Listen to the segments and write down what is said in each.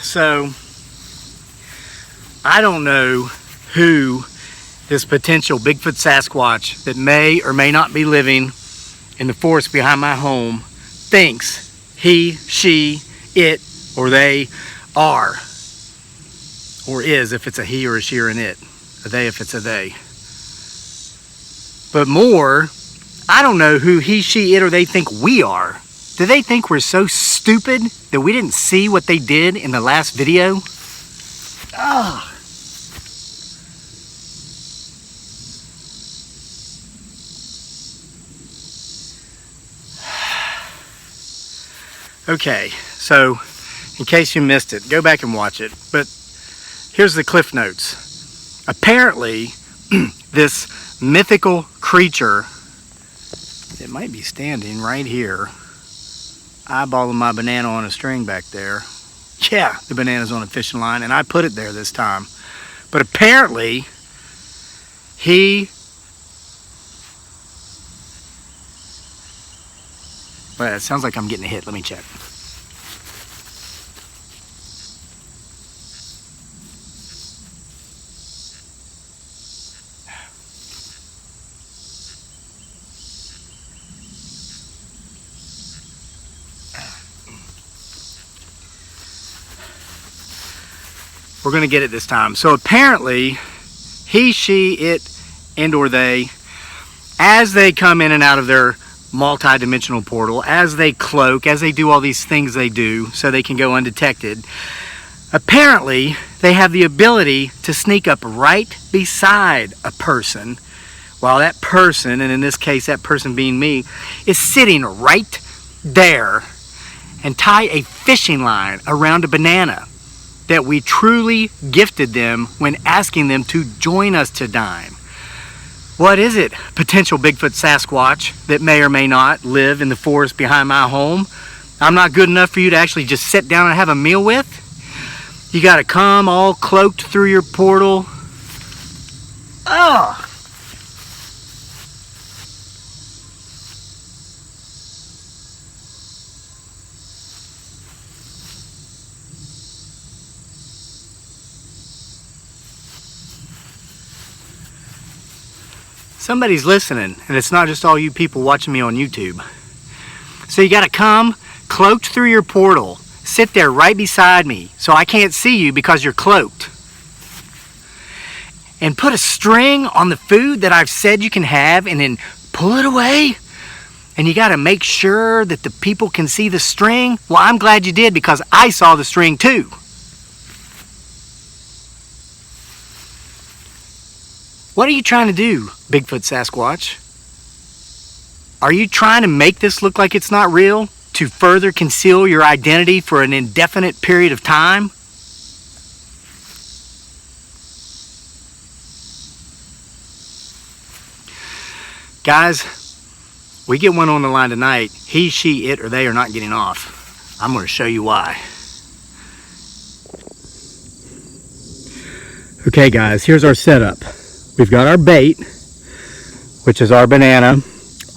So I don't know who this potential Bigfoot Sasquatch that may or may not be living in the forest behind my home thinks he, she, it, or they are. Or is, if it's a he or a she or an it. A they if it's a they. But more, I don't know who he, she, it, or they think we are. Do they think we're so stupid that we didn't see what they did in the last video? Ah. Okay, so in case you missed it, go back and watch it. But here's the cliff notes. Apparently, this mythical creature, it might be standing right here, eyeballing my banana on a string back there. Yeah, the banana's on a fishing line, and I put it there this time. But apparently, well, it sounds like I'm getting a hit. Let me check. We're going to get it this time. So apparently, he, she, it, and or they, as they come in and out of their multi-dimensional portal, as they cloak, as they do all these things they do so they can go undetected, apparently they have the ability to sneak up right beside a person while that person, and in this case that person being me, is sitting right there, and tie a fishing line around a banana that we truly gifted them when asking them to join us to dine. What is it, potential Bigfoot Sasquatch that may or may not live in the forest behind my home? I'm not good enough for you to actually just sit down and have a meal with? You gotta come all cloaked through your portal. Ugh! Somebody's listening, and it's not just all you people watching me on YouTube. So you gotta come cloaked through your portal, sit there right beside me so I can't see you because you're cloaked, and put a string on the food that I've said you can have and then pull it away. And you gotta make sure that the people can see the string. Well, I'm glad you did, because I saw the string too. What are you trying to do, Bigfoot Sasquatch? Are you trying to make this look like it's not real to further conceal your identity for an indefinite period of time? Guys, we get one on the line tonight. He, she, it, or they are not getting off. I'm going to show you why. Okay, guys, here's our setup. We've got our bait, which is our banana,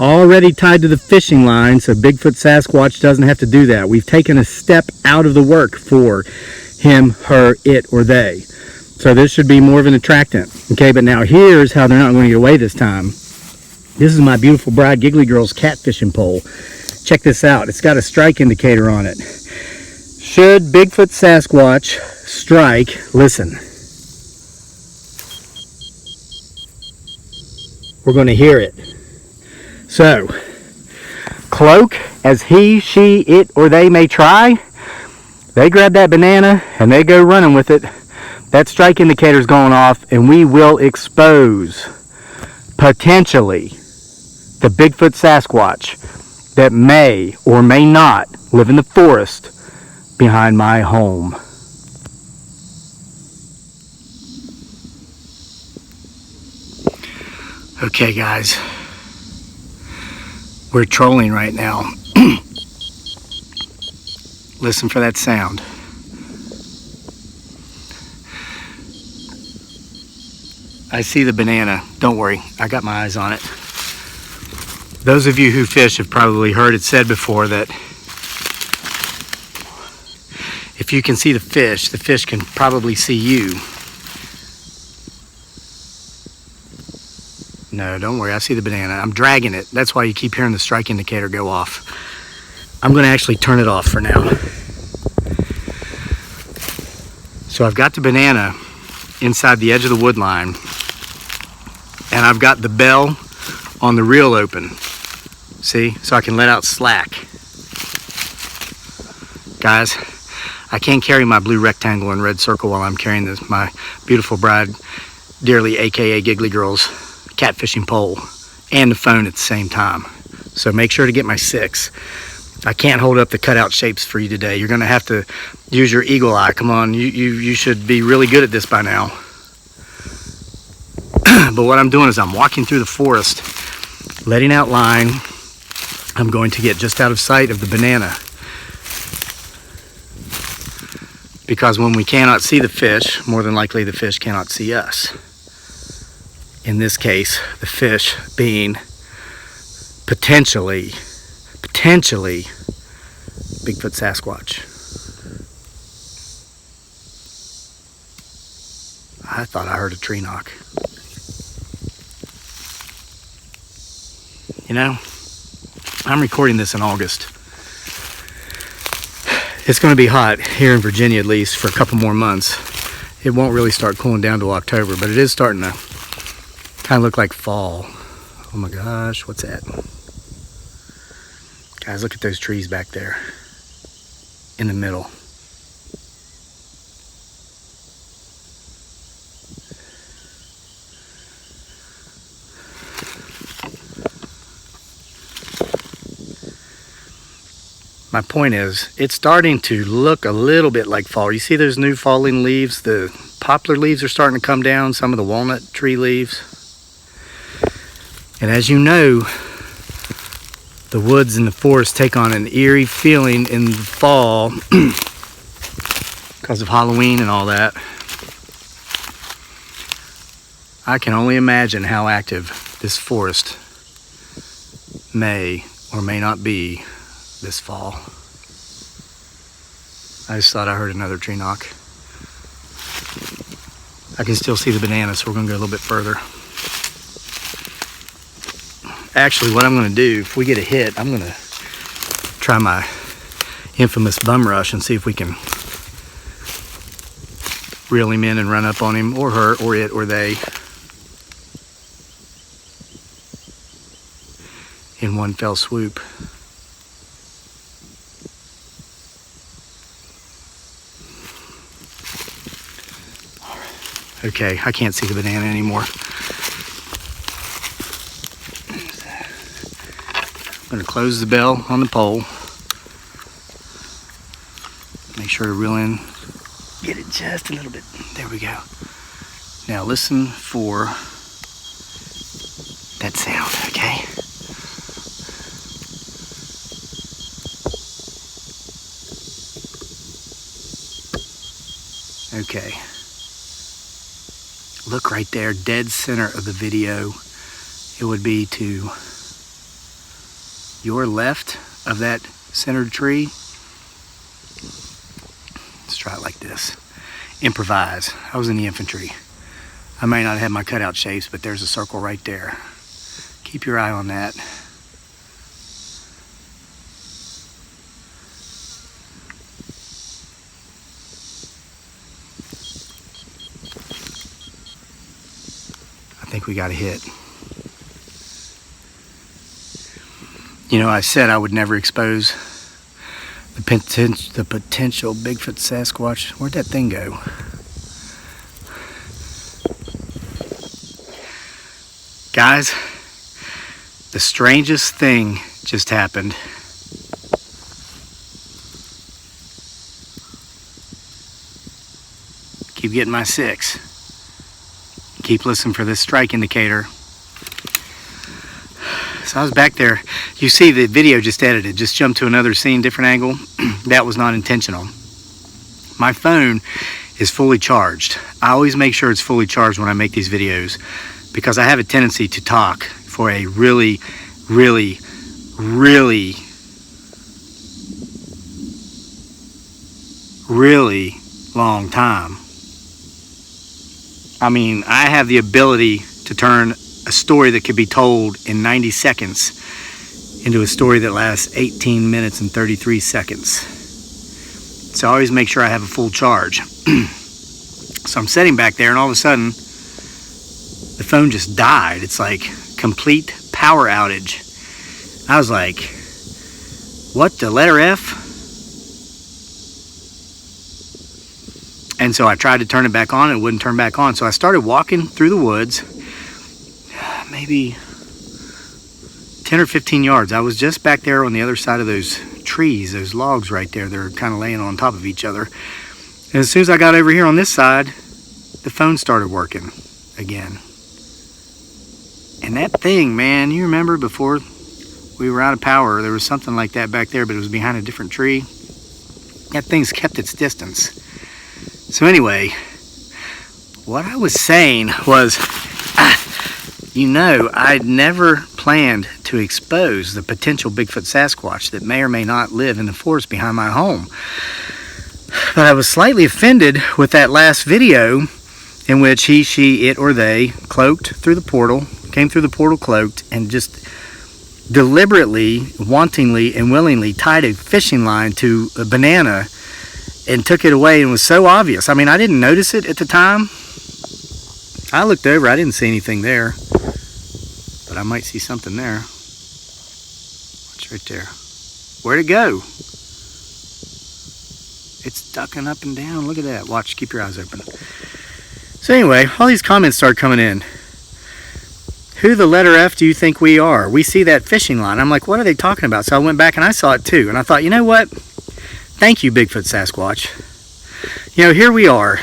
already tied to the fishing line, so Bigfoot Sasquatch doesn't have to do that. We've taken a step out of the work for him, her, it, or they. So this should be more of an attractant. Okay, but now here's how they're not going to get away this time. This is my beautiful bride Giggly Girl's catfishing pole. Check this out. It's got a strike indicator on it. Should Bigfoot Sasquatch strike, listen. We're going to hear it. So, cloak as he, she, it, or they may try, they grab that banana and they go running with it. That strike indicator's going off, and we will expose, potentially, the Bigfoot Sasquatch that may or may not live in the forest behind my home. Okay, guys, we're trolling right now. Listen for that sound. I see the banana. Don't worry, I got my eyes on it. Those of you who fish have probably heard it said before that if you can see the fish can probably see you. No, don't worry, I see the banana. I'm dragging it. That's why you keep hearing the strike indicator go off. I'm gonna actually turn it off for now. So I've got the banana inside the edge of the wood line, and I've got the bell on the reel open. See, so I can let out slack. Guys, I can't carry my blue rectangle and red circle while I'm carrying this, my beautiful bride, dearly, AKA Giggly Girl's catfishing pole, and the phone at the same time. So make sure to get my 6. I can't hold up the cutout shapes for you today. You're gonna have to use your eagle eye. Come on, you should be really good at this by now. But what I'm doing is I'm walking through the forest, letting out line. I'm going to get just out of sight of the banana. Because when we cannot see the fish, more than likely the fish cannot see us. In this case, the fish being potentially Bigfoot Sasquatch. I thought I heard a tree knock. You know, I'm recording this in August. It's going to be hot here in Virginia, at least for a couple more months. It won't really start cooling down till October, but it is starting to kind of look like fall. Oh my gosh, what's that? Guys, look at those trees back there in the middle. My point is, it's starting to look a little bit like fall. You see those new falling leaves? The poplar leaves are starting to come down, some of the walnut tree leaves. And as you know, the woods and the forest take on an eerie feeling in the fall because of Halloween and all that. I can only imagine how active this forest may or may not be this fall. I just thought I heard another tree knock. I can still see the banana, so we're gonna go a little bit further. Actually, what I'm gonna do, if we get a hit, I'm gonna try my infamous bum rush and see if we can reel him in and run up on him, or her, or it, or they, in one fell swoop. Okay, I can't see the banana anymore. I'm gonna close the bell on the pole. Make sure to reel in, get it just a little bit. There we go. Now listen for that sound, okay? Okay. Look right there, dead center of the video. It would be to your left of that centered tree. Let's try it like this. Improvise. I was in the infantry. I may not have my cutout shapes, but there's a circle right there. Keep your eye on that. I think we got a hit. You know, I said I would never expose the potential Bigfoot Sasquatch. Where'd that thing go? Guys, the strangest thing just happened. Keep getting my 6. Keep listening for this strike indicator. So I was back there. You see the video just edited, just jumped to another scene, different angle. That was not intentional. My phone is fully charged. I always make sure it's fully charged when I make these videos because I have a tendency to talk for a really really long time. I mean, I have the ability to turn a story that could be told in 90 seconds into a story that lasts 18 minutes and 33 seconds. So I always make sure I have a full charge. So I'm sitting back there and all of a sudden the phone just died. It's like complete power outage. I was like, what, the letter F? And so I tried to turn it back on and it wouldn't turn back on. So I started walking through the woods, maybe 10 or 15 yards. I was just back there on the other side of those trees, those logs right there. They're kind of laying on top of each other. And as soon as I got over here on this side, the phone started working again. And that thing, man, you remember before we were out of power, there was something like that back there, but it was behind a different tree. That thing's kept its distance. So anyway, what I was saying was, I'd never planned to expose the potential Bigfoot Sasquatch that may or may not live in the forest behind my home. But I was slightly offended with that last video in which he, she, it, or they cloaked through the portal, came through the portal cloaked, and just deliberately, wantingly, and willingly tied a fishing line to a banana and took it away, and was so obvious. I mean, I didn't notice it at the time. I looked over, I didn't see anything there, but I might see something there. What's right there? Where'd it go? It's ducking up and down. Look at that. Watch, keep your eyes open. So anyway, all these comments started coming in. Who the letter F do you think we are? We see that fishing line. I'm like, what are they talking about? So I went back and I saw it too. And I thought, you know what? Thank you, Bigfoot Sasquatch. Here we are.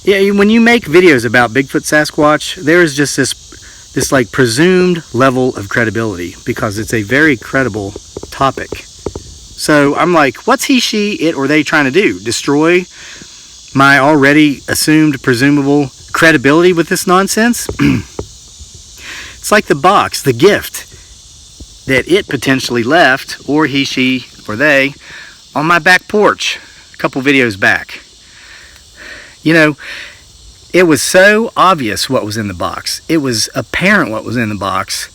Yeah, when you make videos about Bigfoot Sasquatch, there is just this like presumed level of credibility because it's a very credible topic. So I'm like, what's he, she, it, or they trying to do? Destroy my already assumed, presumable credibility with this nonsense? It's like the box, the gift that it potentially left, or he, she, or they, on my back porch a couple videos back. It was so obvious what was in the box. It was apparent what was in the box.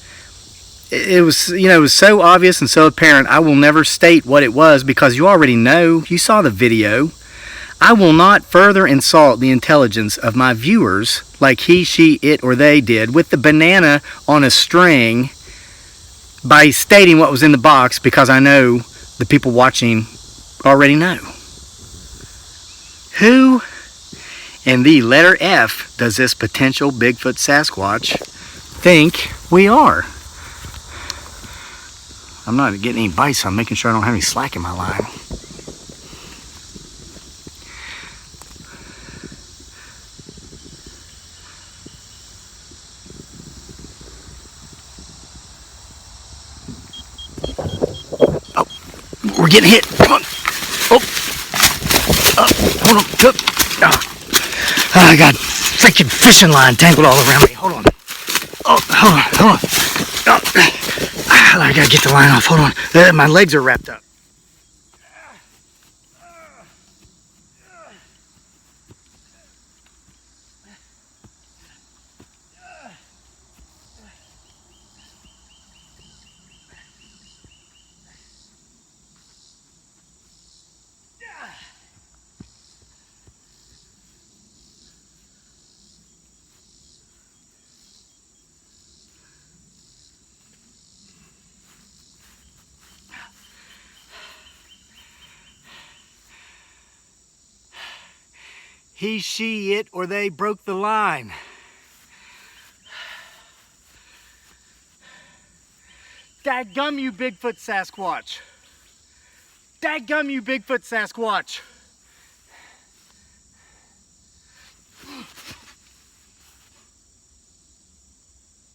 It was so obvious and so apparent. I will never state what it was because you already know. You saw the video. I will not further insult the intelligence of my viewers like he, she, it, or they did with the banana on a string by stating what was in the box because I know the people watching already know. Who in the letter F does this potential Bigfoot Sasquatch think we are? I'm not getting any bites, so I'm making sure I don't have any slack in my line. Oh, we're getting hit. Come on. Oh, hold on. Oh, I got freaking fishing line tangled all around me. Hold on. Oh, hold on. Oh, I gotta get the line off. Hold on. My legs are wrapped up. He, she, it, or they broke the line. Dadgum, you Bigfoot Sasquatch. Dadgum, you Bigfoot Sasquatch.